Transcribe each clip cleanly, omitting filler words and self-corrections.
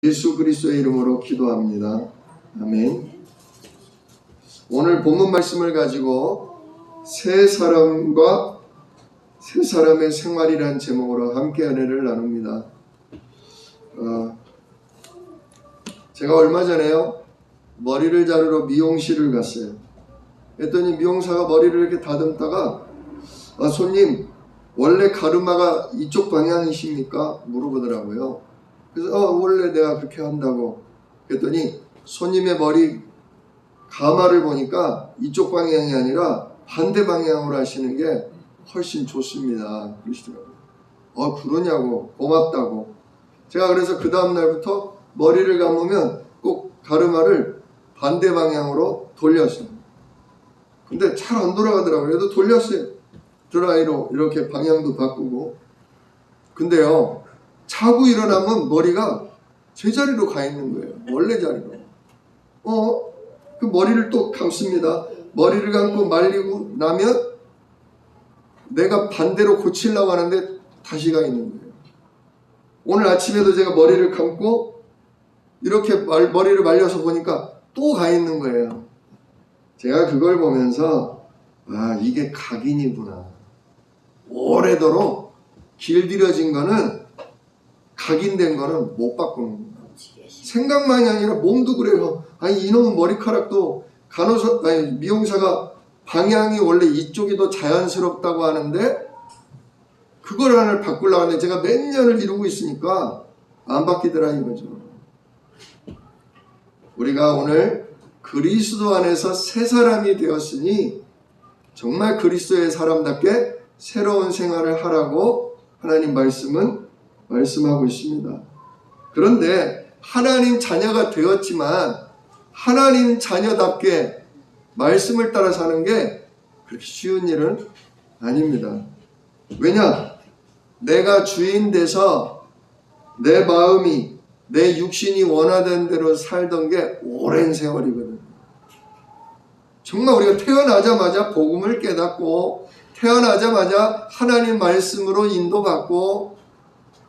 예수 그리스도의 이름으로 기도합니다. 아멘. 오늘 본문 말씀을 가지고 세 사람과 세 사람의 생활이라는 제목으로 함께 은혜를 나눕니다. 제가 얼마 전에요, 머리를 자르러 미용실을 갔어요. 그랬더니 미용사가 머리를 이렇게 다듬다가 손님, 원래 가르마가 이쪽 방향이십니까? 물어보더라고요. 그래서 원래 내가 그렇게 한다고. 그랬더니 손님의 머리 가마를 보니까 이쪽 방향이 아니라 반대 방향으로 하시는 게 훨씬 좋습니다. 그러시더라고요. 그러냐고, 고맙다고. 제가 그래서 그 다음 날부터 머리를 감으면 꼭 가르마를 반대 방향으로 돌렸어요. 근데 잘 안 돌아가더라고요. 그래도 돌렸어요. 드라이로 이렇게 방향도 바꾸고. 근데요, 자고 일어나면 머리가 제자리로 가 있는 거예요. 원래 자리로. 그 머리를 또 감습니다. 머리를 감고 말리고 나면 내가 반대로 고치려고 하는데 다시 가 있는 거예요. 오늘 아침에도 제가 머리를 감고 이렇게 머리를 말려서 보니까 또 가 있는 거예요. 제가 그걸 보면서 이게 각인이구나. 오래도록 길들여진 거는, 각인된 거는 못 바꾸는 거예요. 생각만이 아니라 몸도 그래요. 이놈의 머리카락도 미용사가 방향이 원래 이쪽이 더 자연스럽다고 하는데 그걸 하나를 바꾸려고 하는데 제가 몇 년을 이루고 있으니까 안 바뀌더라 이거죠. 우리가 오늘 그리스도 안에서 새 사람이 되었으니 정말 그리스도의 사람답게 새로운 생활을 하라고 하나님 말씀하고 있습니다. 그런데 하나님 자녀가 되었지만 하나님 자녀답게 말씀을 따라 사는 게 그렇게 쉬운 일은 아닙니다. 왜냐? 내가 주인 돼서 내 마음이, 내 육신이 원하던 대로 살던 게 오랜 세월이거든요. 정말 우리가 태어나자마자 복음을 깨닫고 태어나자마자 하나님 말씀으로 인도받고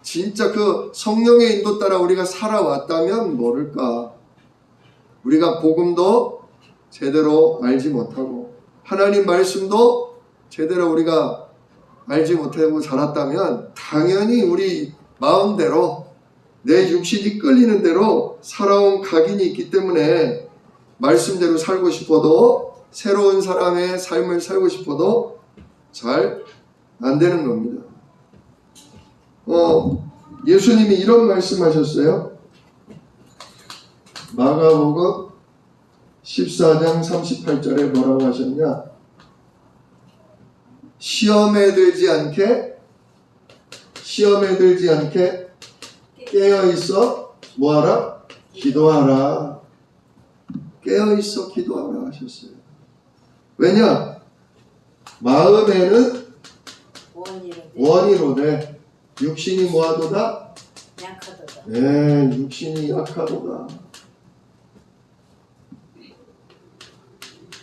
진짜 그 성령의 인도 따라 우리가 살아왔다면 모를까. 우리가 복음도 제대로 알지 못하고 하나님 말씀도 제대로 우리가 알지 못하고 살았다면 당연히 우리 마음대로 내 육신이 끌리는 대로 살아온 각인이 있기 때문에 말씀대로 살고 싶어도 새로운 사람의 삶을 살고 싶어도 잘 안 되는 겁니다. 예수님이 이런 말씀하셨어요. 마가복음 14장 38절에 뭐라고 하셨냐? 시험에 들지 않게 깨어있어 뭐하라? 기도하라. 깨어있어 기도하라 하셨어요. 왜냐? 마음에는 원이로되 육신이 뭐하도다? 약하도다. 네, 육신이 약하도다.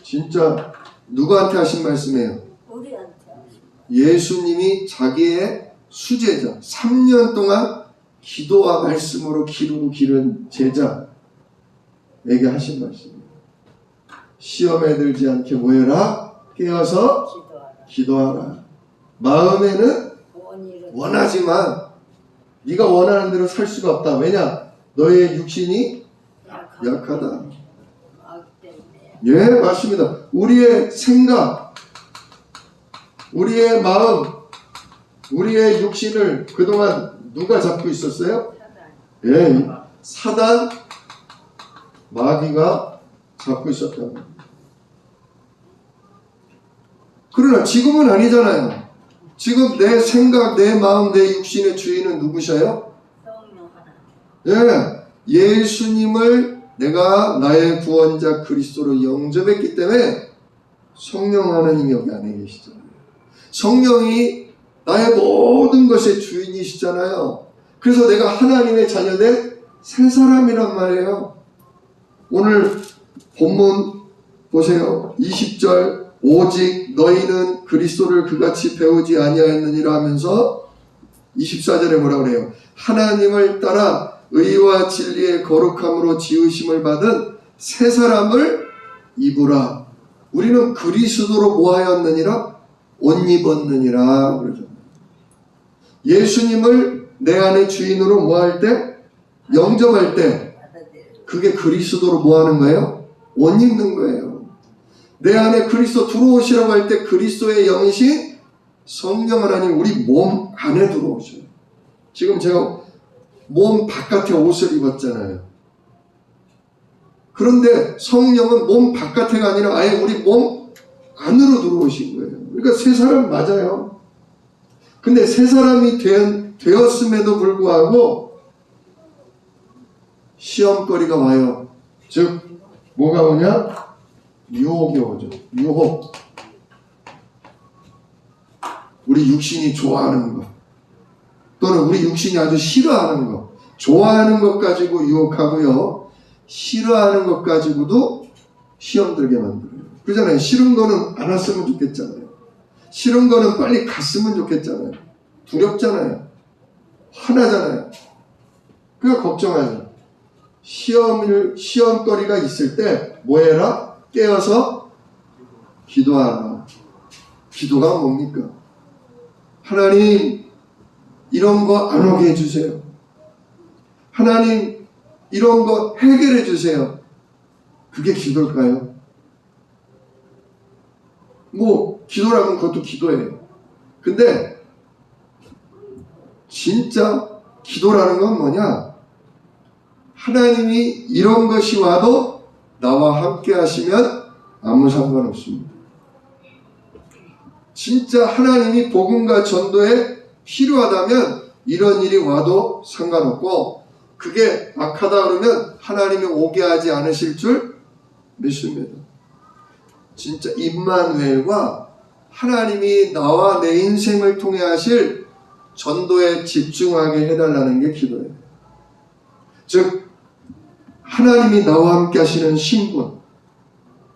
진짜 누구한테 하신 말씀이에요? 우리한테. 예수님이 자기의 수제자, 3년 동안 기도와 말씀으로 기르고 기른 제자에게 하신 말씀이에요. 시험에 들지 않게 뭐해라? 깨어서 기도하라. 마음에는 원하지만 네가 원하는 대로 살 수가 없다. 왜냐? 너의 육신이 약하다. 예, 맞습니다. 우리의 생각, 우리의 마음, 우리의 육신을 그동안 누가 잡고 있었어요? 예, 사단, 마귀가 잡고 있었다고. 그러나 지금은 아니잖아요. 지금 내 생각, 내 마음, 내 육신의 주인은 누구셔요? 예, 예수님을 내가 나의 구원자 그리스도로 영접했기 때문에 성령 하나님이 여기 안에 계시잖아요. 성령이 나의 모든 것의 주인이시잖아요. 그래서 내가 하나님의 자녀된 새 사람이란 말이에요. 오늘 본문 보세요. 20절 오직 너희는 그리스도를 그같이 배우지 아니하였느니라 하면서 24절에 뭐라 그래요? 하나님을 따라 의와 진리의 거룩함으로 지으심을 받은 새 사람을 입으라. 우리는 그리스도로 뭐하였느니라? 옷 입었느니라. 그러죠. 예수님을 내 안에 주인으로 뭐할 때? 영접할 때 그게 그리스도로 뭐하는 거예요? 옷 입는 거예요. 내 안에 그리스도 들어오시라고 할 때 그리스도의 영이신 성령 하나님 우리 몸 안에 들어오셔요. 지금 제가 몸 바깥에 옷을 입었잖아요. 그런데 성령은 몸 바깥에가 아니라 아예 우리 몸 안으로 들어오신 거예요. 그러니까 새 사람 맞아요. 근데 새 사람이 되었음에도 불구하고 시험거리가 와요. 즉 뭐가 오냐? 유혹이 오죠. 유혹. 우리 육신이 좋아하는 것 또는 우리 육신이 아주 싫어하는 것, 좋아하는 것 가지고 유혹하고요, 싫어하는 것 가지고도 시험 들게 만들어요. 그러잖아요. 싫은 거는 안 왔으면 좋겠잖아요. 싫은 거는 빨리 갔으면 좋겠잖아요. 두렵잖아요. 화나잖아요. 그러니까 걱정하죠. 시험거리가 있을 때 뭐 해라? 깨어서 기도하라. 기도가 뭡니까? 하나님 이런 거 안 오게 해주세요. 하나님 이런 거 해결해 주세요. 그게 기도일까요? 뭐 기도라면 그것도 기도예요. 근데 진짜 기도라는 건 뭐냐? 하나님이 이런 것이 와도 나와 함께 하시면 아무 상관없습니다. 진짜 하나님이 복음과 전도에 필요하다면 이런 일이 와도 상관없고, 그게 악하다 그러면 하나님이 오게 하지 않으실 줄 믿습니다. 진짜 임마누엘과 하나님이 나와 내 인생을 통해 하실 전도에 집중하게 해달라는 게 기도예요. 즉 하나님이 나와 함께 하시는 신분,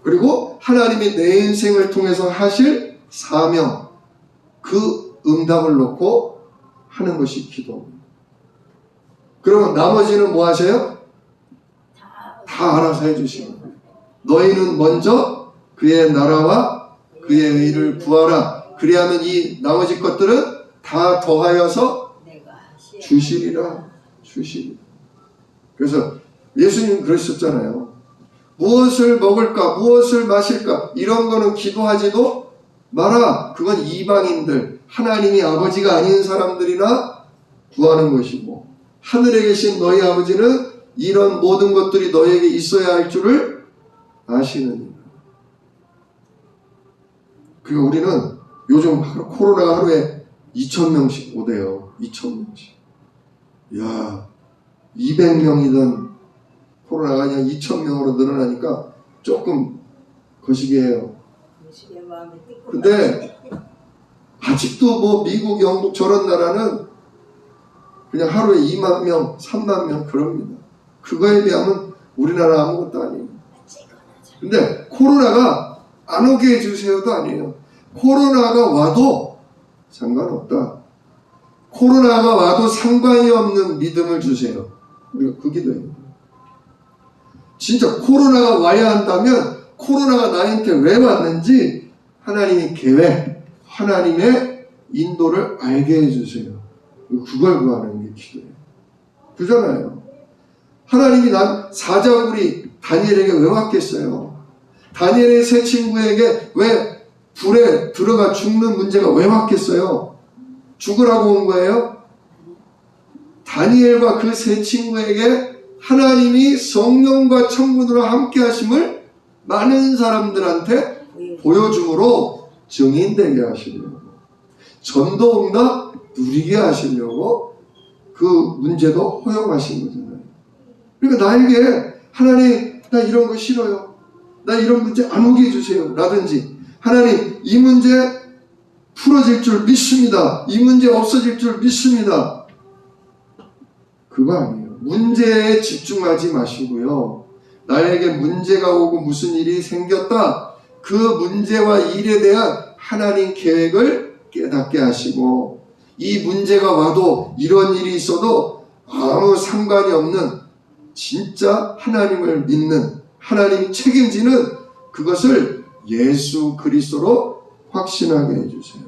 그리고 하나님이 내 인생을 통해서 하실 사명, 그 응답을 놓고 하는 것이 기도입니다. 그러면 나머지는 뭐 하세요? 다 알아서 해주시는 거예요. 너희는 먼저 그의 나라와 그의 의를 구하라. 그리하면 이 나머지 것들은 다 더하여서 주시리라. 주시리라. 그래서 예수님 그러셨잖아요. 무엇을 먹을까, 무엇을 마실까, 이런 거는 기도하지도 마라. 그건 이방인들, 하나님이 아버지가 아닌 사람들이나 구하는 것이고, 하늘에 계신 너희 아버지는 이런 모든 것들이 너희에게 있어야 할 줄을 아시느니라. 그러니까 우리는 요즘 코로나가 하루에 2,000명씩 오대요. 2,000명씩. 이야, 200명이던 코로나가 그냥 2,000명으로 늘어나니까 조금 거시기해요. 근데 아직도 뭐 미국, 영국 저런 나라는 그냥 하루에 2만 명, 3만 명 그럽니다. 그거에 비하면 우리나라 아무것도 아니에요. 근데 코로나가 안 오게 해주세요도 아니에요. 코로나가 와도 상관없다. 코로나가 와도 상관이 없는 믿음을 주세요. 우리가 그 기도입니다. 진짜 코로나가 와야 한다면 코로나가 나한테 왜 왔는지 하나님의 계획, 하나님의 인도를 알게 해주세요. 그걸 구하는 게 기도예요. 그잖아요. 하나님이 난 사자굴이 다니엘에게 왜 왔겠어요? 다니엘의 세 친구에게 왜 불에 들어가 죽는 문제가 왜 왔겠어요? 죽으라고 온 거예요? 다니엘과 그 세 친구에게 하나님이 성령과 천군으로 함께 하심을 많은 사람들한테 보여줌으로 증인되게 하시려고, 전도 응답 누리게 하시려고 그 문제도 허용하신 거잖아요. 그러니까 나에게 하나님 나 이런 거 싫어요, 나 이런 문제 안 오게 해주세요 라든지, 하나님 이 문제 풀어질 줄 믿습니다, 이 문제 없어질 줄 믿습니다, 그거 아니에요. 문제에 집중하지 마시고요, 나에게 문제가 오고 무슨 일이 생겼다, 그 문제와 일에 대한 하나님 계획을 깨닫게 하시고, 이 문제가 와도 이런 일이 있어도 아무 상관이 없는 진짜 하나님을 믿는, 하나님이 책임지는 그것을 예수 그리스도로 확신하게 해주세요.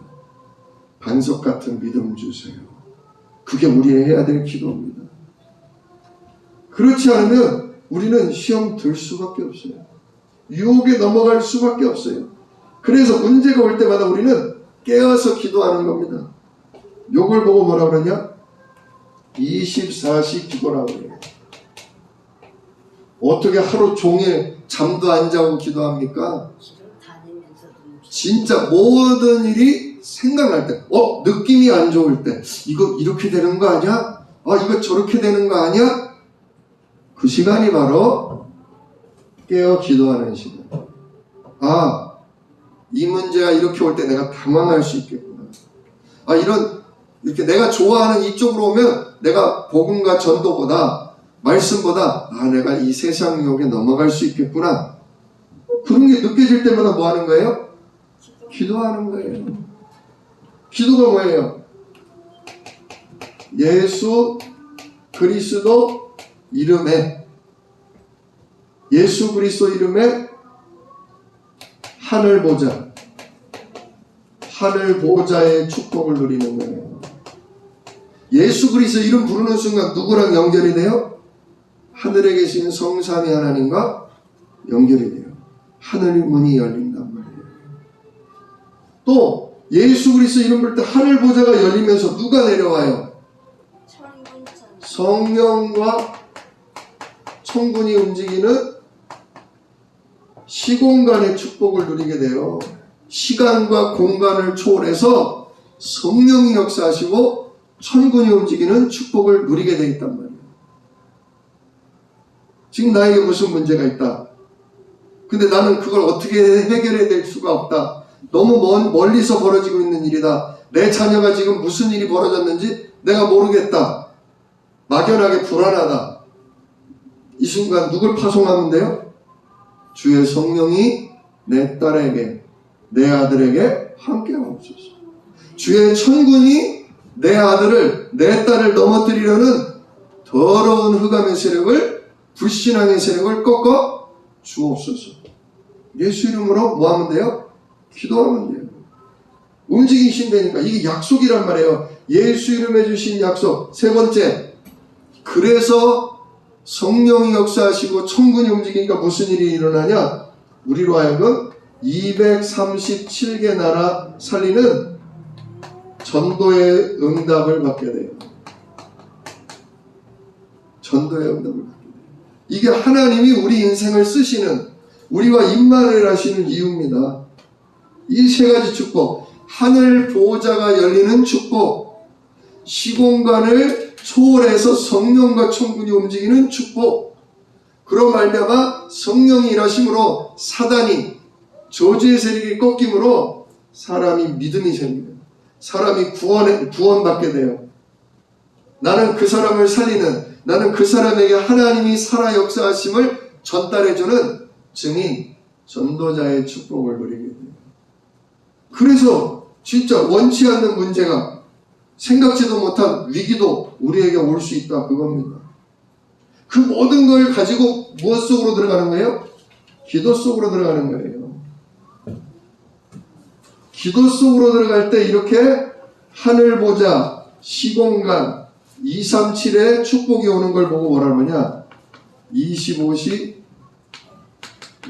반석 같은 믿음 주세요. 그게 우리의 해야 될 기도입니다. 그렇지 않으면 우리는 시험 들 수밖에 없어요. 유혹에 넘어갈 수밖에 없어요. 그래서 문제가 올 때마다 우리는 깨어서 기도하는 겁니다. 요걸 보고 뭐라 그러냐? 24시 기도라고 그래요. 어떻게 하루 종일 잠도 안 자고 기도합니까? 진짜 모든 일이 생각날 때, 느낌이 안 좋을 때, 이거 이렇게 되는 거 아니야? 이거 저렇게 되는 거 아니야? 그 시간이 바로 깨어 기도하는 시간. 이 문제가 이렇게 올 때 내가 당황할 수 있겠구나. 이렇게 내가 좋아하는 이쪽으로 오면 내가 복음과 전도보다, 말씀보다, 내가 이 세상 유혹에 넘어갈 수 있겠구나. 그런 게 느껴질 때마다 뭐 하는 거예요? 기도하는 거예요. 기도가 뭐예요? 예수 그리스도 이름에, 예수 그리스도 이름에 하늘 보좌, 하늘 보좌의 축복을 누리는 거예요. 예수 그리스도 이름 부르는 순간 누구랑 연결이 돼요? 하늘에 계신 성삼위 하나님과 연결이 돼요. 하늘의 문이 열린단 말이에요. 또 예수 그리스도 이름 부를 때 하늘 보좌가 열리면서 누가 내려와요? 성령과 천군이 움직이는 시공간의 축복을 누리게 돼요. 시간과 공간을 초월해서 성령이 역사하시고 천군이 움직이는 축복을 누리게 되어 있단 말이에요. 지금 나에게 무슨 문제가 있다. 근데 나는 그걸 어떻게 해결해야 될 수가 없다. 너무 멀리서 벌어지고 있는 일이다. 내 자녀가 지금 무슨 일이 벌어졌는지 내가 모르겠다. 막연하게 불안하다. 이 순간 누굴 파송하면 돼요? 주의 성령이 내 딸에게, 내 아들에게 함께하옵소서. 주의 천군이 내 아들을, 내 딸을 넘어뜨리려는 더러운 흑암의 세력을, 불신앙의 세력을 꺾어 주옵소서. 예수 이름으로 뭐 하면 돼요? 기도하면 돼요. 움직이신다니까. 이게 약속이란 말이에요. 예수 이름에 주신 약속. 세 번째, 그래서 성령이 역사하시고 천군이 움직이니까 무슨 일이 일어나냐? 우리로 하여금 237개 나라 살리는 전도의 응답을 받게 돼요. 전도의 응답을 받게 돼요. 이게 하나님이 우리 인생을 쓰시는, 우리와 임만을 하시는 이유입니다. 이 세 가지 축복, 하늘 보좌가 열리는 축복, 시공간을 초월해서 성령과 천군이 움직이는 축복, 그런 말미암아 성령이 일하심으로 사단이, 저주의 세력이 꺾임으로 사람이 믿음이 생겨요. 사람이 구원받게 돼요. 나는 그 사람을 살리는, 나는 그 사람에게 하나님이 살아 역사하심을 전달해주는 증인, 전도자의 축복을 누리게 돼요. 그래서 진짜 원치 않는 문제가, 생각지도 못한 위기도 우리에게 올 수 있다, 그겁니다. 그 모든 걸 가지고 무엇 속으로 들어가는 거예요? 기도 속으로 들어가는 거예요. 기도 속으로 들어갈 때 이렇게 하늘 보좌, 시공간, 237의 축복이 오는 걸 보고 뭐라 하느냐? 25시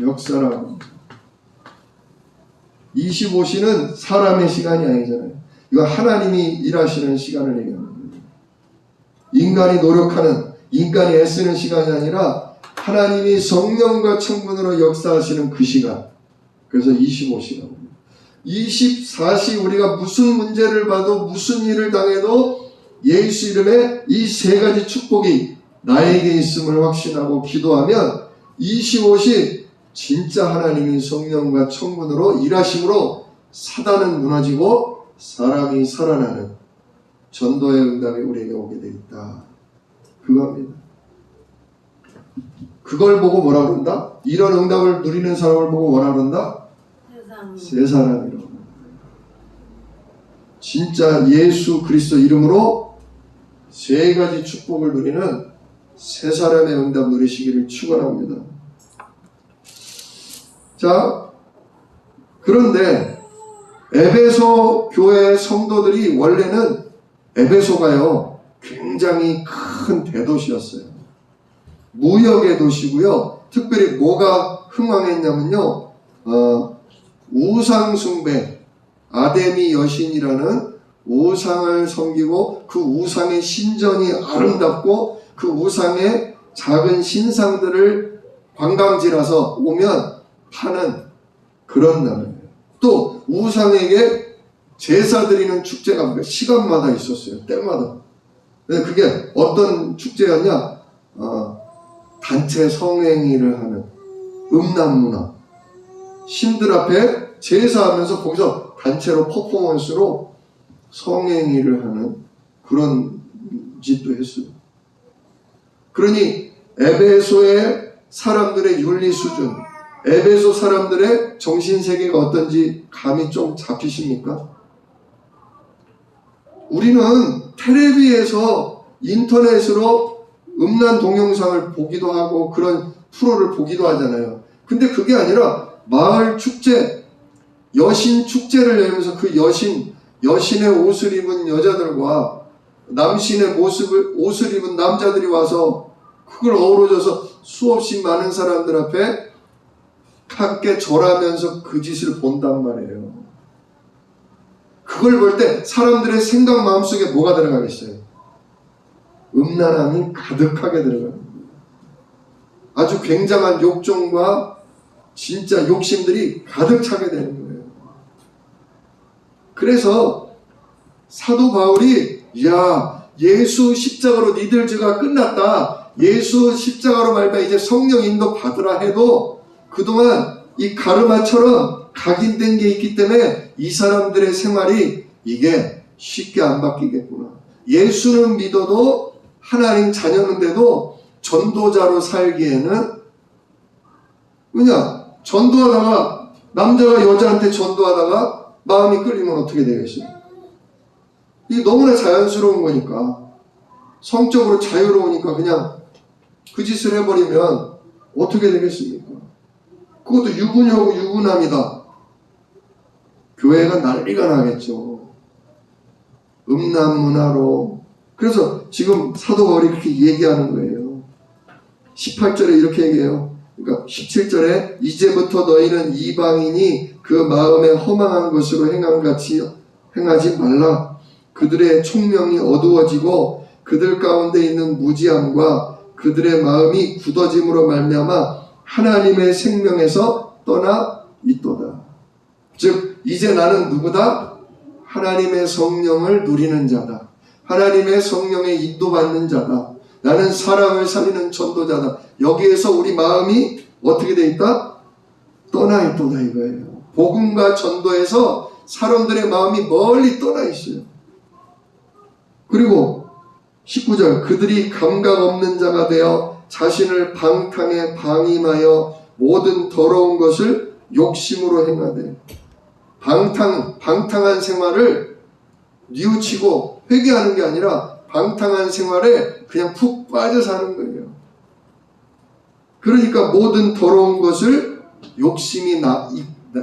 역사라고. 25시는 사람의 시간이 아니잖아요. 이거 하나님이 일하시는 시간을 얘기하는 거예요. 인간이 노력하는, 인간이 애쓰는 시간이 아니라 하나님이 성령과 천군으로 역사하시는 그 시간. 그래서 25시라고. 24시 우리가 무슨 문제를 봐도 무슨 일을 당해도 예수 이름에 이 세 가지 축복이 나에게 있음을 확신하고 기도하면 25시 진짜 하나님이 성령과 천군으로 일하심으로 사단은 무너지고 사람이 살아나는 전도의 응답이 우리에게 오게 되어 있다. 그겁니다. 그걸 보고 뭐라 그런다? 이런 응답을 누리는 사람을 보고 뭐라 그런다? 새 사람이라고. 진짜 예수 그리스도 이름으로 세 가지 축복을 누리는 세 사람의 응답 누리시기를 축원합니다. 자, 그런데 에베소 교회 성도들이 원래는 에베소가요 굉장히 큰 대도시였어요. 무역의 도시고요. 특별히 뭐가 흥왕했냐면요, 우상 숭배, 아데미 여신이라는 우상을 섬기고 그 우상의 신전이 아름답고 그 우상의 작은 신상들을 관광지라서 오면 파는 그런 나라예요. 또 우상에게 제사 드리는 축제가 시간마다 있었어요. 때마다. 그게 어떤 축제였냐? 단체 성행위를 하는 음란문화. 신들 앞에 제사하면서 거기서 단체로 퍼포먼스로 성행위를 하는 그런 짓도 했어요. 그러니 에베소의 사람들의 윤리 수준, 에베소 사람들의 정신세계가 어떤지 감이 좀 잡히십니까? 우리는 텔레비에서 인터넷으로 음란 동영상을 보기도 하고 그런 프로를 보기도 하잖아요. 근데 그게 아니라 마을 축제, 여신 축제를 열면서 그 여신의 옷을 입은 여자들과 남신의 옷을 입은 남자들이 와서 그걸 어우러져서 수없이 많은 사람들 앞에 함께 절하면서 그 짓을 본단 말이에요. 그걸 볼 때 사람들의 생각 마음속에 뭐가 들어가겠어요? 음란함이 가득하게 들어갑니다. 아주 굉장한 욕정과 진짜 욕심들이 가득 차게 되는 거예요. 그래서 사도 바울이 예수 십자가로 니들 죄가 끝났다, 예수 십자가로 말미암아 이제 성령 인도 받으라 해도 그동안 이 가르마처럼 각인된 게 있기 때문에 이 사람들의 생활이 이게 쉽게 안 바뀌겠구나. 예수는 믿어도 하나님 자녀인데도 전도자로 살기에는, 왜냐, 전도하다가 남자가 여자한테 전도하다가 마음이 끌리면 어떻게 되겠어요? 이게 너무나 자연스러운 거니까, 성적으로 자유로우니까 그냥 그 짓을 해버리면 어떻게 되겠습니까? 그것도 유부녀고 유부남이다. 교회가 난리가 나겠죠. 음란 문화로. 그래서 지금 사도 바울이 그렇게 얘기하는 거예요. 18절에 이렇게 얘기해요. 그러니까 17절에 이제부터 너희는 이방인이 그 마음에 허망한 것으로 행함같이 행하지 말라. 그들의 총명이 어두워지고 그들 가운데 있는 무지함과 그들의 마음이 굳어짐으로 말미암아 하나님의 생명에서 떠나 있도다. 즉 이제 나는 누구다? 하나님의 성령을 누리는 자다. 하나님의 성령에 인도받는 자다. 나는 사람을 살리는 전도자다. 여기에서 우리 마음이 어떻게 돼 있다? 떠나 있도다 이거예요. 복음과 전도에서 사람들의 마음이 멀리 떠나 있어요. 그리고 19절 그들이 감각 없는 자가 되어 자신을 방탕에 방임하여 모든 더러운 것을 욕심으로 행하되, 방탕한 생활을 뉘우치고 회개하는 게 아니라 방탕한 생활에 그냥 푹 빠져 사는 거예요. 그러니까 모든 더러운 것을 욕심이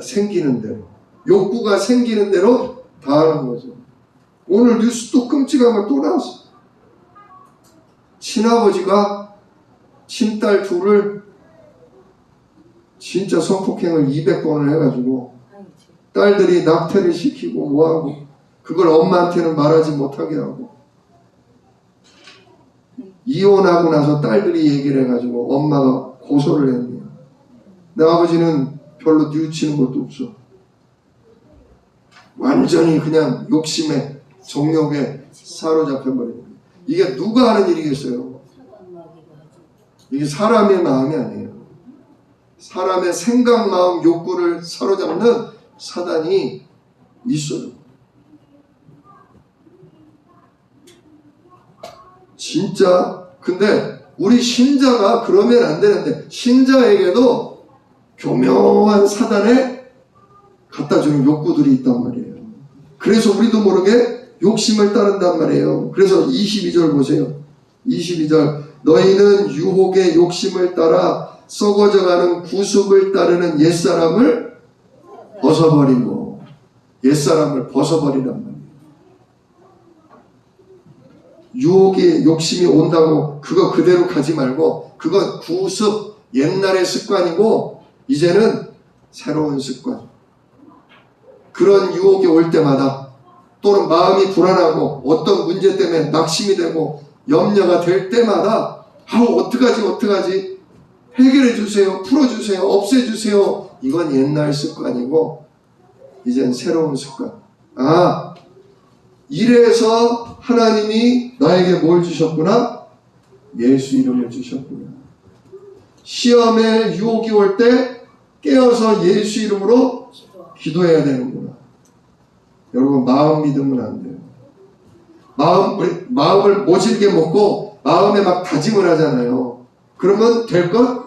생기는 대로, 욕구가 생기는 대로 다 하는 거죠. 오늘 뉴스 또 끔찍한 거 또 나왔어. 친아버지가 친딸 둘을 진짜 성폭행을 200번을 해가지고 딸들이 낙태를 시키고 뭐하고 그걸 엄마한테는 말하지 못하게 하고 이혼하고 나서 딸들이 얘기를 해가지고 엄마가 고소를 했네요. 내 아버지는 별로 뉘우치는 것도 없어. 완전히 그냥 욕심에 정욕에 사로잡혀버리는 거예요. 이게 누가 하는 일이겠어요? 이게 사람의 마음이 아니에요. 사람의 생각, 마음, 욕구를 사로잡는 사단이 있어요. 진짜. 근데 우리 신자가 그러면 안 되는데, 신자에게도 교묘한 사단에 갖다 주는 욕구들이 있단 말이에요. 그래서 우리도 모르게 욕심을 따른단 말이에요. 그래서 22절 보세요. 22절 너희는 유혹의 욕심을 따라 썩어져가는 구습을 따르는 옛사람을 벗어버리고 옛사람을 벗어버리란 말이에요. 유혹의 욕심이 온다고 그거 그대로 가지 말고 그건 구습 옛날의 습관이고 이제는 새로운 습관. 그런 유혹이 올 때마다 또는 마음이 불안하고 어떤 문제 때문에 낙심이 되고 염려가 될 때마다 어떡하지 해결해 주세요, 풀어주세요, 없애주세요. 이건 옛날 습관이고 이젠 새로운 습관. 이래서 하나님이 나에게 뭘 주셨구나? 예수 이름을 주셨구나. 시험에 유혹이 올 때 깨어서 예수 이름으로 기도해야 되는구나. 여러분 마음 믿으면 안 돼요. 마음을 모질게 먹고 마음에 막 다짐을 하잖아요. 그러면 될 것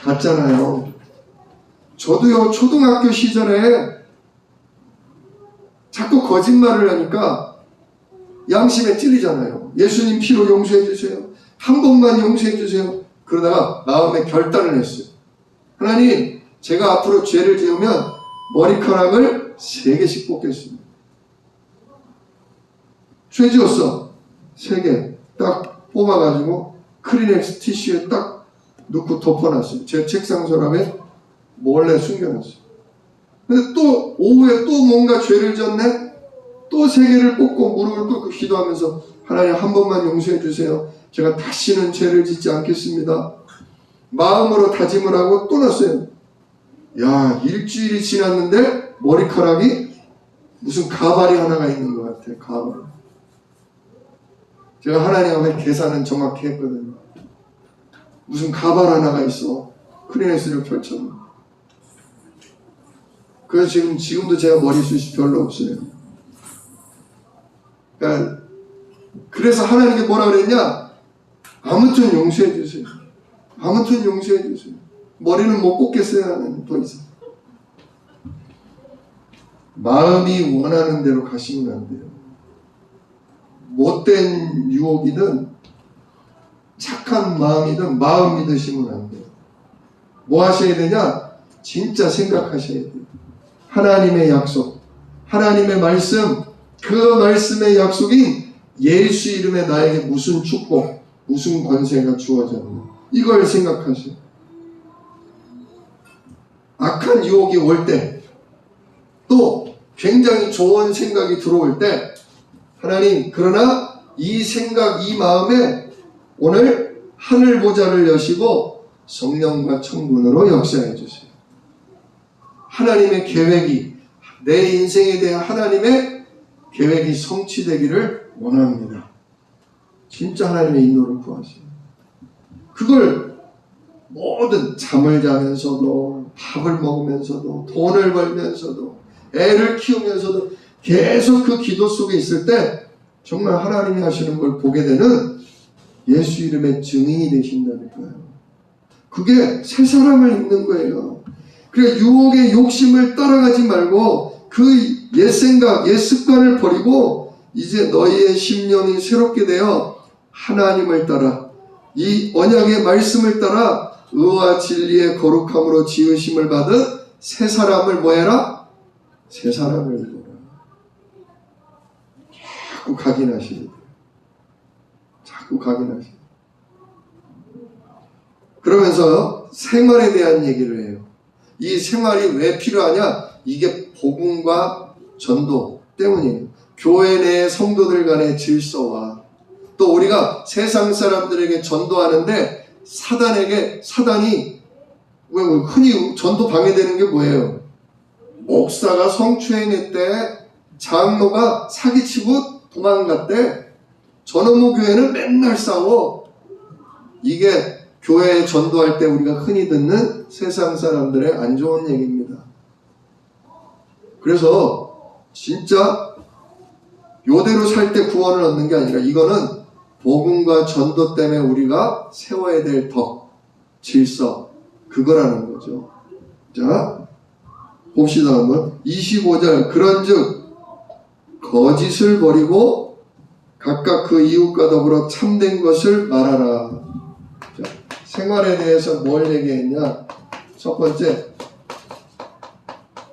같잖아요. 저도요 초등학교 시절에 자꾸 거짓말을 하니까 양심에 찔리잖아요. 예수님 피로 용서해 주세요. 한 번만 용서해 주세요. 그러다가 마음에 결단을 했어요. 하나님, 제가 앞으로 죄를 지으면 머리카락을 3개씩 뽑겠습니다. 죄 지었어. 3개 딱 뽑아가지고 크리넥스 티슈에 딱 넣고 덮어놨어요. 제 책상 서랍에 몰래 숨겨놨어요. 근데 또 오후에 또 뭔가 죄를 졌네? 또 3개를 뽑고 무릎을 꿇고 기도하면서 하나님 한 번만 용서해 주세요. 제가 다시는 죄를 짓지 않겠습니다. 마음으로 다짐을 하고 또 놨어요. 야, 일주일이 지났는데 머리카락이 무슨 가발이 하나가 있는 것 같아요. 가발. 제가 하나님 앞에 계산은 정확히 했거든요. 무슨 가발 하나가 있어. 크리넥스를 펼쳤는데. 그래서 지금도 제가 머리숱이 별로 없어요. 그러니까 그래서 하나님께 뭐라 그랬냐? 아무튼 용서해 주세요. 아무튼 용서해 주세요. 머리는 못 뽑겠어요. 하나님 더 이상. 마음이 원하는 대로 가시면 안 돼요. 못된 유혹이든 착한 마음이든 마음 믿으시면 안 돼요. 뭐 하셔야 되냐? 진짜 생각하셔야 돼요. 하나님의 약속, 하나님의 말씀, 그 말씀의 약속이 예수 이름에 나에게 무슨 축복, 무슨 권세가 주어졌나, 이걸 생각하세요. 악한 유혹이 올 때, 또 굉장히 좋은 생각이 들어올 때, 하나님, 그러나 이 생각, 이 마음에 오늘 하늘 보좌를 여시고 성령과 천군으로 역사해 주세요. 하나님의 계획이, 내 인생에 대한 하나님의 계획이 성취되기를 원합니다. 진짜 하나님의 인도를 구하세요. 그걸 모든 잠을 자면서도, 밥을 먹으면서도, 돈을 벌면서도, 애를 키우면서도 계속 그 기도 속에 있을 때 정말 하나님이 하시는 걸 보게 되는 예수 이름의 증인이 되신다니까요. 그게 새 사람을 입는 거예요. 그래, 유혹의 욕심을 따라가지 말고 그 옛 생각, 옛 습관을 버리고 이제 너희의 심령이 새롭게 되어 하나님을 따라, 이 언약의 말씀을 따라 의와 진리의 거룩함으로 지으심을 받은 새 사람을 뭐 해라? 새 사람을 입어라. 자꾸 각인하시게 돼요. 자꾸 각인하시게. 그러면서 생활에 대한 얘기를 해요. 이 생활이 왜 필요하냐? 이게 복음과 전도 때문이에요. 교회 내 성도들 간의 질서와 또 우리가 세상 사람들에게 전도하는데 사단이 왜 흔히 전도 방해되는 게 뭐예요? 목사가 성추행했대, 장로가 사기치고 도망갔대, 저놈의 교회는 맨날 싸워. 이게 교회에 전도할 때 우리가 흔히 듣는 세상 사람들의 안 좋은 얘기입니다. 그래서 진짜 요대로 살 때 구원을 얻는 게 아니라 이거는 복음과 전도 때문에 우리가 세워야 될 덕, 질서, 그거라는 거죠. 자, 봅시다 한번. 25절. 그런즉 거짓을 버리고 각각 그 이웃과 더불어 참된 것을 말하라. 자, 생활에 대해서 뭘 얘기했냐? 첫 번째,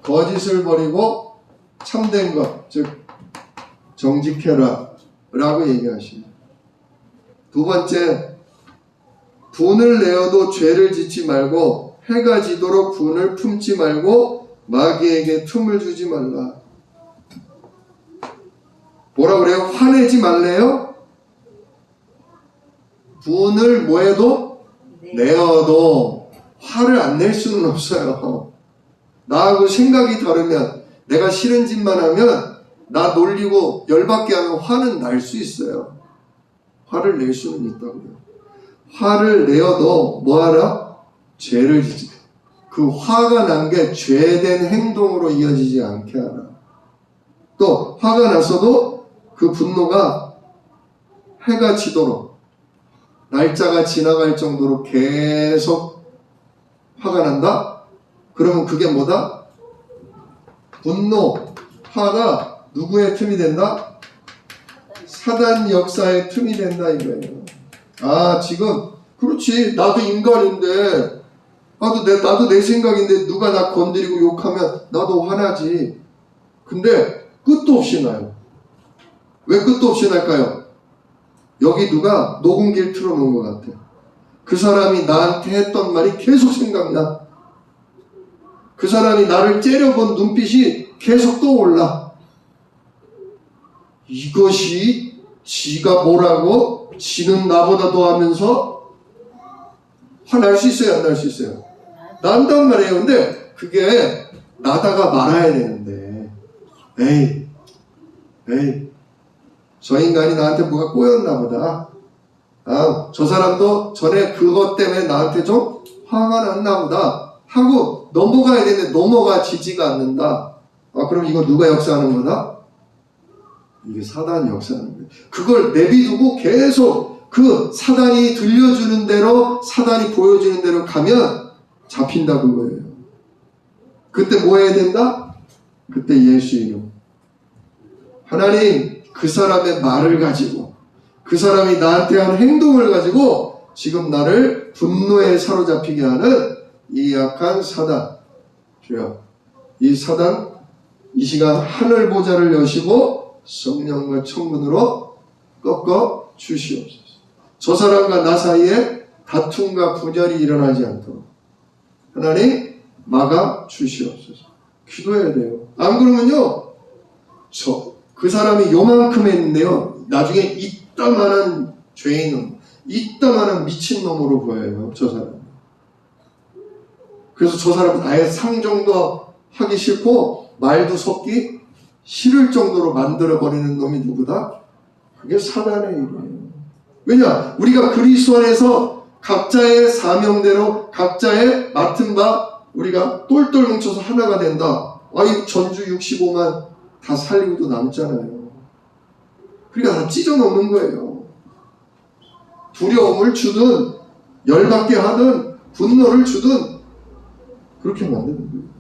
거짓을 버리고 참된 것, 즉 정직해라 라고 얘기하십니다. 두 번째, 분을 내어도 죄를 짓지 말고 해가 지도록 분을 품지 말고 마귀에게 틈을 주지 말라. 뭐라 그래요? 화내지 말래요? 분을 뭐해도? 내어도 화를 안 낼 수는 없어요. 나하고 생각이 다르면, 내가 싫은 짓만 하면 나 놀리고 열받게 하면 화는 날 수 있어요. 화를 낼 수는 있다고요. 화를 내어도 뭐하라? 죄를 짓지. 그 화가 난 게 죄된 행동으로 이어지지 않게 하라. 또 화가 났어도 그 분노가 해가 지도록, 날짜가 지나갈 정도로 계속 화가 난다? 그러면 그게 뭐다? 분노, 화가 누구의 틈이 된다? 사단 역사의 틈이 된다 이거예요. 아, 지금 그렇지, 나도 인간인데, 나도 내 생각인데 누가 나 건드리고 욕하면 나도 화나지. 근데 끝도 없이 나요. 왜 끝도 없이 날까요? 여기 누가 녹음기를 틀어놓은 것 같아. 그 사람이 나한테 했던 말이 계속 생각나. 그 사람이 나를 째려본 눈빛이 계속 떠올라. 이것이 지가 뭐라고? 지는 나보다 더 하면서 화날 수 있어요? 안 날 수 있어요? 난단 말이에요. 근데 그게 나다가 말아야 되는데, 에이, 저 인간이 나한테 뭐가 꼬였나 보다. 아, 저 사람도 전에 그것 때문에 나한테 좀 화가 났나 보다 하고 넘어가야 되는데 넘어가지지가 않는다. 아, 그럼 이거 누가 역사하는 거다? 이게 사단이 역사하는 거예요. 그걸 내비두고 계속 그 사단이 들려주는 대로, 사단이 보여주는 대로 가면 잡힌다 그거예요. 그때 뭐 해야 된다? 그때 예수 이름. 하나님, 그 사람의 말을 가지고, 그 사람이 나한테 한 행동을 가지고 지금 나를 분노에 사로잡히게 하는 이 약한 사단, 주여, 이 사단, 이 시간 하늘 보좌를 여시고 성령과 천군으로 꺾어 주시옵소서. 저 사람과 나 사이에 다툼과 분열이 일어나지 않도록 하나님 막아 주시옵소서. 기도해야 돼요. 안 그러면요, 그 사람이 요만큼 했는데요, 나중에 이따만한 죄인은, 이따만한 미친놈으로 보여요, 저 사람. 그래서 저 사람은 아예 상정도 하기 싫고 말도 섞기 싫을 정도로 만들어버리는 놈이 누구다? 그게 사단의 일이에요. 왜냐? 우리가 그리스도 안에서 각자의 사명대로 각자의 맡은 바 우리가 똘똘 뭉쳐서 하나가 된다. 이 전주 65만 다 살리고도 남잖아요. 그러니까 다 찢어놓는 거예요. 두려움을 주든 열받게 하든 분노를 주든 그렇게 만드는 거예요.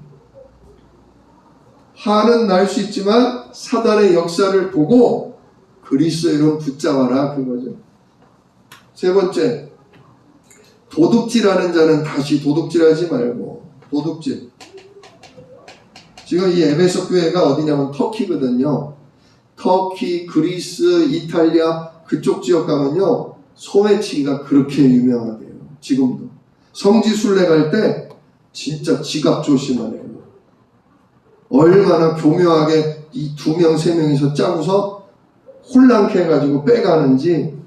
화는 날 수 있지만 사단의 역사를 보고 그리스도의 이름 붙잡아라 그거죠. 세 번째, 도둑질하는 자는 다시 도둑질하지 말고. 도둑질. 지금 이 에베소 교회가 어디냐면 터키거든요. 터키, 그리스, 이탈리아 그쪽 지역 가면요, 소매치기가 그렇게 유명하대요. 지금도 성지순례 갈 때 진짜 지갑 조심하네요. 얼마나 교묘하게 이 2명, 3명이서 짜고서 혼란케 해가지고 빼가는지.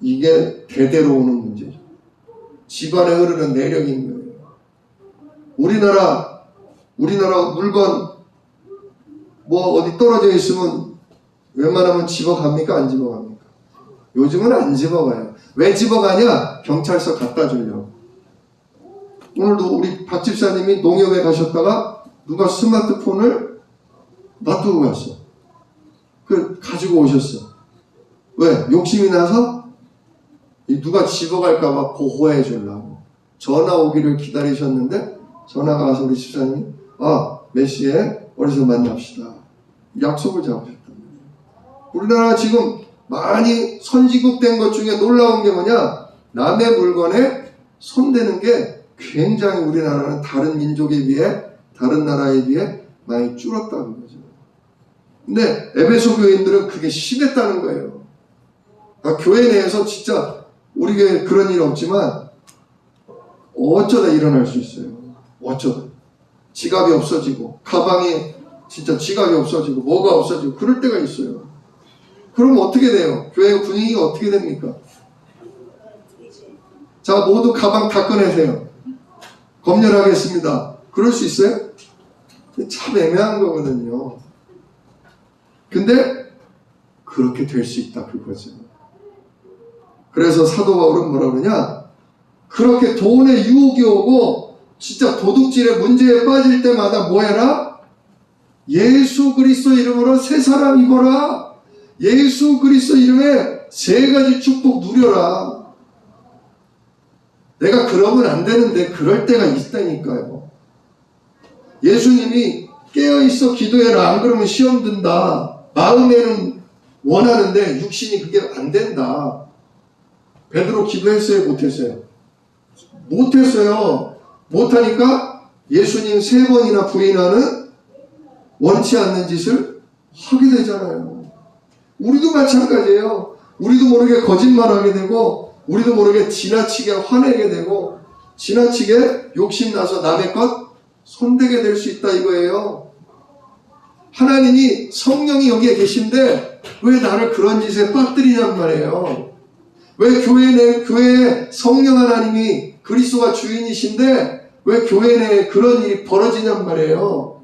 이게 대대로 오는 문제죠. 집안에 흐르는 내력인 거예요. 우리나라 물건 뭐 어디 떨어져 있으면 웬만하면 집어갑니까? 안 집어갑니까? 요즘은 안 집어가요. 왜 집어가냐? 경찰서 갖다 주려고. 오늘도 우리 박 집사님이 농협에 가셨다가 누가 스마트폰을 놔두고 갔어. 그 가지고 오셨어. 왜? 욕심이 나서 누가 집어갈까봐 보호해 주려고. 전화 오기를 기다리셨는데 전화가 와서 우리 집사님이 몇 시에 어디서 만납시다. 약속을 잡으셨단 말이에요. 우리나라 지금 많이 선진국 된 것 중에 놀라운 게 뭐냐? 남의 물건에 손대는 게 굉장히 우리나라는 다른 민족에 비해, 다른 나라에 비해 많이 줄었다는 거죠. 근데 에베소 교인들은 그게 심했다는 거예요. 교회 내에서 진짜 우리 교회 그런 일 없지만 어쩌다 일어날 수 있어요. 어쩌다. 지갑이 없어지고, 가방에 진짜 지갑이 없어지고, 뭐가 없어지고, 그럴 때가 있어요. 그럼 어떻게 돼요? 교회 분위기가 어떻게 됩니까? 자, 모두 가방 다 꺼내세요. 검열하겠습니다. 그럴 수 있어요? 참 애매한 거거든요. 근데 그렇게 될 수 있다, 그거죠. 그래서 사도 바울은 뭐라 그러냐? 그렇게 돈의 유혹이 오고 진짜 도둑질의 문제에 빠질 때마다 뭐 해라? 예수 그리스도 이름으로 새 사람 입어라. 예수 그리스도 이름에 세 가지 축복 누려라. 내가 그러면 안 되는데 그럴 때가 있다니까요. 예수님이 깨어있어 기도해라. 안 그러면 시험 든다. 마음에는 원하는데 육신이 그게 안 된다. 베드로 기도했어요? 못했어요? 못했어요. 못하니까 예수님 3번이나 부인하는 원치 않는 짓을 하게 되잖아요. 우리도 마찬가지예요. 우리도 모르게 거짓말하게 되고, 우리도 모르게 지나치게 화내게 되고, 지나치게 욕심나서 남의 것 손대게 될 수 있다 이거예요. 하나님이 성령이 여기에 계신데 왜 나를 그런 짓에 빠뜨리냔 말이에요. 왜 교회에 성령 하나님이 그리스도가 주인이신데 왜 교회 내에 그런 일이 벌어지냔 말이에요.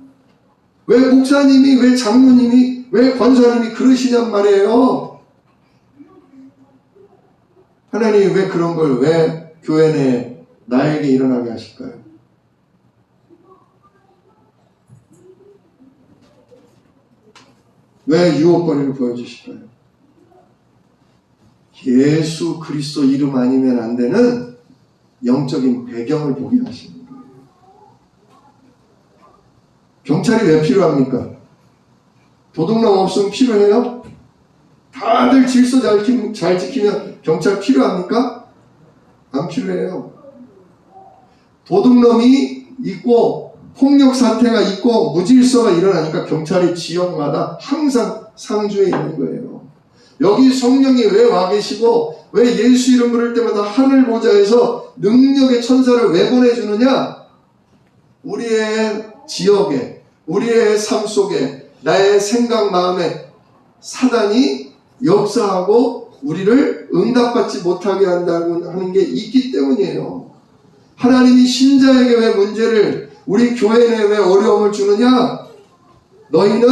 왜 목사님이, 왜 장로님이, 왜 권사님이 그러시냔 말이에요. 하나님이 왜 그런 걸 왜 교회 내에 나에게 일어나게 하실까요? 왜 유혹거리를 보여주실까요? 예수 그리스도 이름 아니면 안 되는 영적인 배경을 보게 하시는 거예요. 경찰이 왜 필요합니까? 도둑놈 없으면 필요해요? 다들 질서 잘 지키면 경찰 필요합니까? 안 필요해요. 도둑놈이 있고 폭력 사태가 있고 무질서가 일어나니까 경찰이 지역마다 항상 상주해 있는 거예요. 여기 성령이 왜 와 계시고 왜 예수 이름 부를 때마다 하늘 보좌에서 능력의 천사를 왜 보내주느냐? 우리의 지역에, 우리의 삶 속에, 나의 생각 마음에 사단이 역사하고 우리를 응답받지 못하게 한다고 하는 게 있기 때문이에요. 하나님이 신자에게 왜 문제를, 우리 교회 내에 왜 어려움을 주느냐? 너희는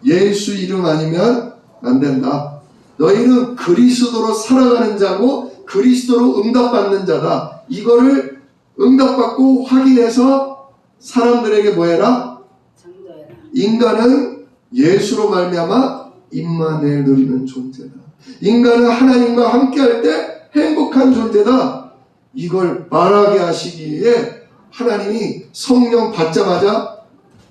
예수 이름 아니면 안 된다. 너희는 그리스도로 살아가는 자고 그리스도로 응답받는 자다. 이거를 응답받고 확인해서 사람들에게 뭐 해라? 인간은 예수로 말미암아 임마누엘 누리는 존재다. 인간은 하나님과 함께할 때 행복한 존재다. 이걸 말하게 하시기 위해 하나님이 성령 받자마자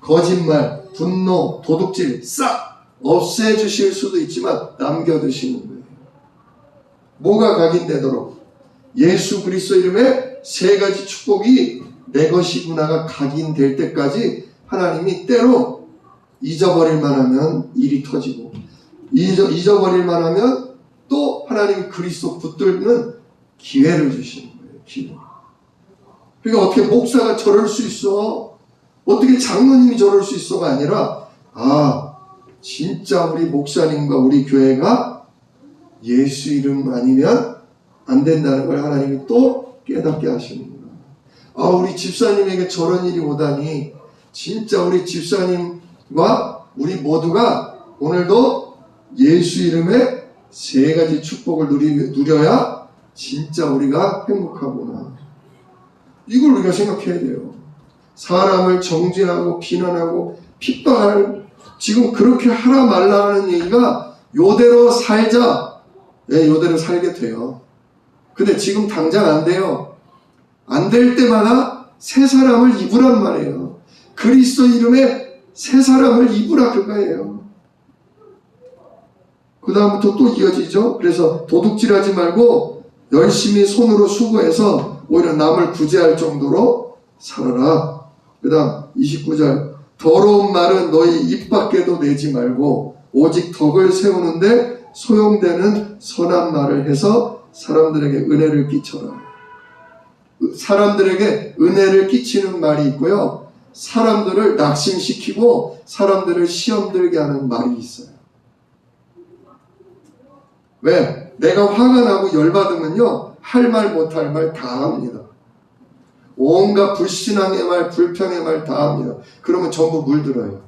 거짓말, 분노, 도둑질 싹 없애주실 수도 있지만 남겨두시는 거예요. 뭐가 각인되도록? 예수 그리스도 이름에 세 가지 축복이 내 것이구나가 각인될 때까지 하나님이 때로 잊어버릴만 하면 일이 터지고, 잊어버릴만 하면 또 하나님 그리스도 붙들는 기회를 주시는 거예요. 기회. 그러니까 어떻게 목사가 저럴 수 있어? 어떻게 장로님이 저럴 수 있어가 아니라, 진짜 우리 목사님과 우리 교회가 예수 이름 아니면 안 된다는 걸 하나님이 또 깨닫게 하시는 거예요. 우리 집사님에게 저런 일이 오다니, 진짜 우리 집사님과 우리 모두가 오늘도 예수 이름에 세 가지 축복을 누려야 진짜 우리가 행복하구나. 이걸 우리가 생각해야 돼요. 사람을 정죄하고 비난하고 핍박하는, 지금 그렇게 하라 말라 하는 얘기가 요대로 살자. 요대로 살게 돼요. 근데 지금 당장 안 돼요. 안 될 때마다 새 사람을 입으란 말이에요. 그리스도 이름에 새 사람을 입으라 그거예요. 그 다음부터 또 이어지죠. 그래서 도둑질하지 말고 열심히 손으로 수고해서 오히려 남을 구제할 정도로 살아라. 그 다음 29절 더러운 말은 너희 입 밖에도 내지 말고 오직 덕을 세우는데 소용되는 선한 말을 해서 사람들에게 은혜를 끼쳐라. 사람들에게 은혜를 끼치는 말이 있고요. 사람들을 낙심시키고 사람들을 시험 들게 하는 말이 있어요. 왜? 내가 화가 나고 열받으면요, 할 말 못할 말 다 합니다. 온갖 불신앙의 말, 불평의 말 다 합니다. 그러면 전부 물들어요.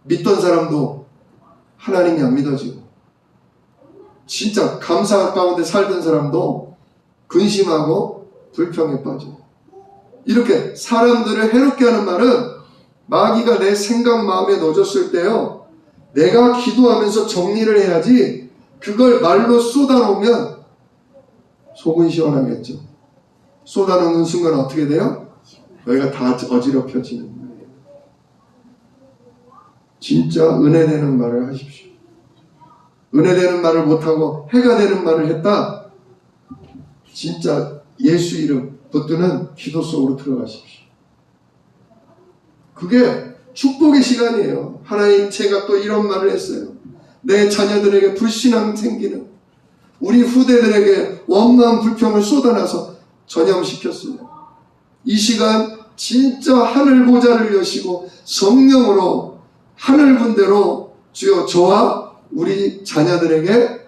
믿던 사람도 하나님이 안 믿어지고, 진짜 감사 가운데 살던 사람도 근심하고 불평에 빠져요. 이렇게 사람들을 해롭게 하는 말은 마귀가 내 생각 마음에 넣어줬을 때요, 내가 기도하면서 정리를 해야지 그걸 말로 쏟아놓으면 속은 시원하겠죠. 쏟아놓는 순간 어떻게 돼요? 여기가 다 어지럽혀지는 거예요. 진짜 은혜되는 말을 하십시오. 은혜되는 말을 못하고 해가 되는 말을 했다? 진짜 예수 이름 붙드는 기도 속으로 들어가십시오. 그게 축복의 시간이에요. 하나님, 제가 또 이런 말을 했어요. 내 자녀들에게 불신앙 생기는, 우리 후대들에게 원망 불평을 쏟아놔서 전염시켰어요. 이 시간 진짜 하늘 보좌를 여시고 성령으로 하늘 분대로 주여 저와 우리 자녀들에게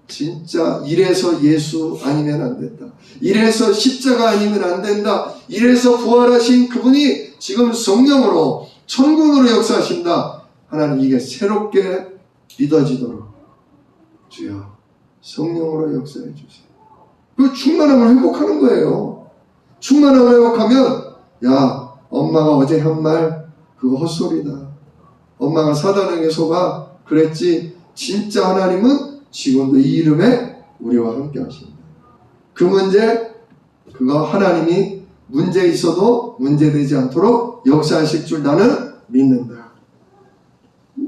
진짜 이래서 예수 아니면 안 된다, 이래서 십자가 아니면 안 된다, 이래서 부활하신 그분이 지금 성령으로 천국으로 역사하신다, 하나님 이게 새롭게 믿어지도록 주여 성령으로 역사해 주세요. 그 충만함을 회복하는 거예요. 충만함을 회복하면, 야, 엄마가 어제 한 말 그거 헛소리다, 엄마가 사단에게 속아 그랬지, 진짜 하나님은 지금도 이 이름에 우리와 함께 하신다. 그 문제, 그거 하나님이 문제 있어도 문제되지 않도록 역사하실 줄 나는 믿는다.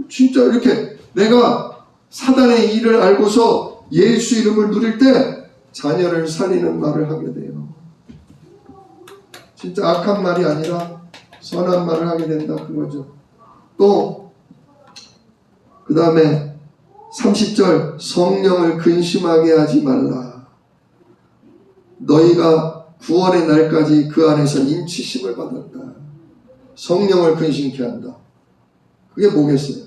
진짜 이렇게 내가 사단의 일을 알고서 예수 이름을 누릴 때 자녀를 살리는 말을 하게 돼요. 진짜 악한 말이 아니라 선한 말을 하게 된다 그거죠. 또 그 다음에 30절 성령을 근심하게 하지 말라. 너희가 구원의 날까지 그 안에서 인치심을 받았다. 성령을 근심케 한다. 그게 뭐겠어요?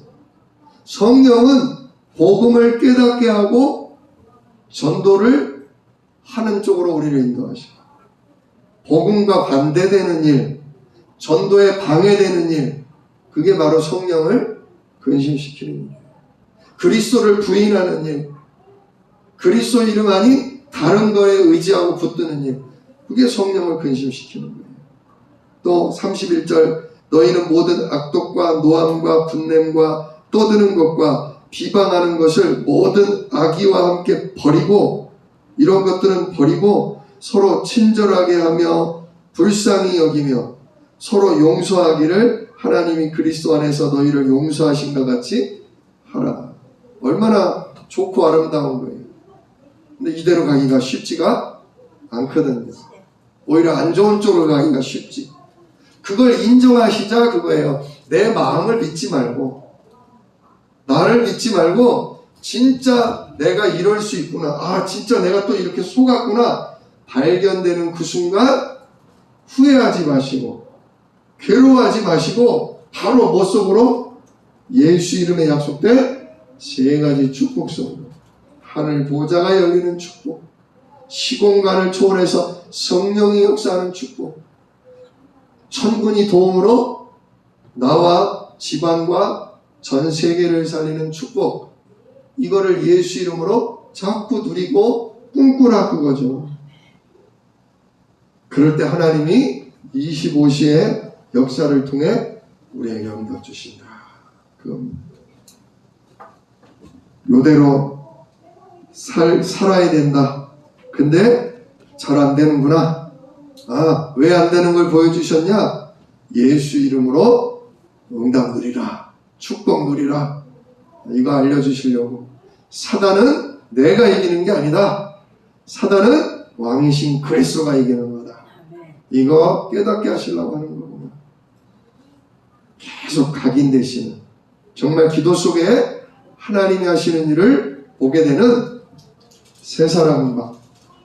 성령은 복음을 깨닫게 하고 전도를 하는 쪽으로 우리를 인도하시고, 복음과 반대되는 일, 전도에 방해되는 일, 그게 바로 성령을 근심시키는 일. 그리스도를 부인하는 일, 그리스도 이름 아닌 다른 거에 의지하고 붙드는 일, 그게 성령을 근심시키는 거예요. 또 31절 너희는 모든 악독과 노함과 분냄과 떠드는 것과 비방하는 것을 모든 악의와 함께 버리고, 이런 것들은 버리고 서로 친절하게 하며 불쌍히 여기며 서로 용서하기를 하나님이 그리스도 안에서 너희를 용서하신 것 같이 하라. 얼마나 좋고 아름다운 거예요. 근데 이대로 가기가 쉽지가 않거든요. 오히려 안 좋은 쪽으로 가기가 쉽지. 그걸 인정하시자 그거예요. 내 마음을 믿지 말고, 나를 믿지 말고, 진짜 내가 이럴 수 있구나, 아 진짜 내가 또 이렇게 속았구나 발견되는 그 순간 후회하지 마시고 괴로워하지 마시고 바로 뭐 속으로? 예수 이름에 약속된 세 가지 축복 속으로. 하늘 보좌가 열리는 축복, 시공간을 초월해서 성령이 역사하는 축복, 천군이 도움으로 나와 집안과 전 세계를 살리는 축복, 이거를 예수 이름으로 자꾸 누리고 꿈꾸라 그거죠. 그럴 때 하나님이 25시의 역사를 통해 우리에게 넘겨주신다. 그겁니다. 요대로 살아야 된다. 근데 잘 안 되는구나. 아, 왜 안 되는 걸 보여주셨냐? 예수 이름으로 응답 누리라, 축복 누리라, 이거 알려주시려고. 사단은 내가 이기는 게 아니다. 사단은 왕이신 그리스도가 이기는 거다. 이거 깨닫게 하시려고 하는 거구나. 계속 각인되시는, 정말 기도 속에 하나님이 하시는 일을 보게 되는 새 사람과,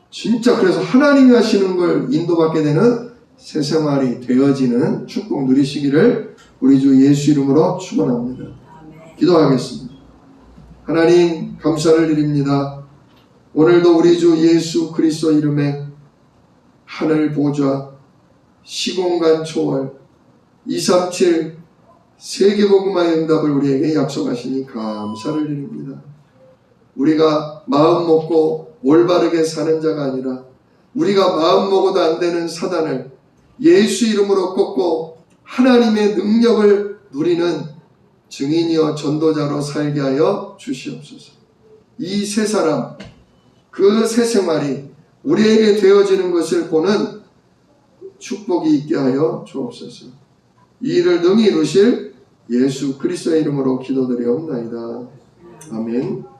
진짜 그래서 하나님이 하시는 걸 인도받게 되는 새 생활이 되어지는 축복 누리시기를 우리 주 예수 이름으로 축원합니다. 기도하겠습니다. 하나님 감사를 드립니다. 오늘도 우리 주 예수 그리스도 이름에 하늘 보좌, 시공간 초월, 237 세계복음화의 응답을 우리에게 약속하시니 감사를 드립니다. 우리가 마음 먹고 올바르게 사는 자가 아니라 우리가 마음 먹어도 안 되는 사단을 예수 이름으로 꺾고 하나님의 능력을 누리는 증인이여 전도자로 살게 하여 주시옵소서. 이 새 사람, 그 새 생활이 우리에게 되어지는 것을 보는 축복이 있게 하여 주옵소서. 이 일을 능히 이루실 예수 그리스도의 이름으로 기도드리옵나이다. 아멘.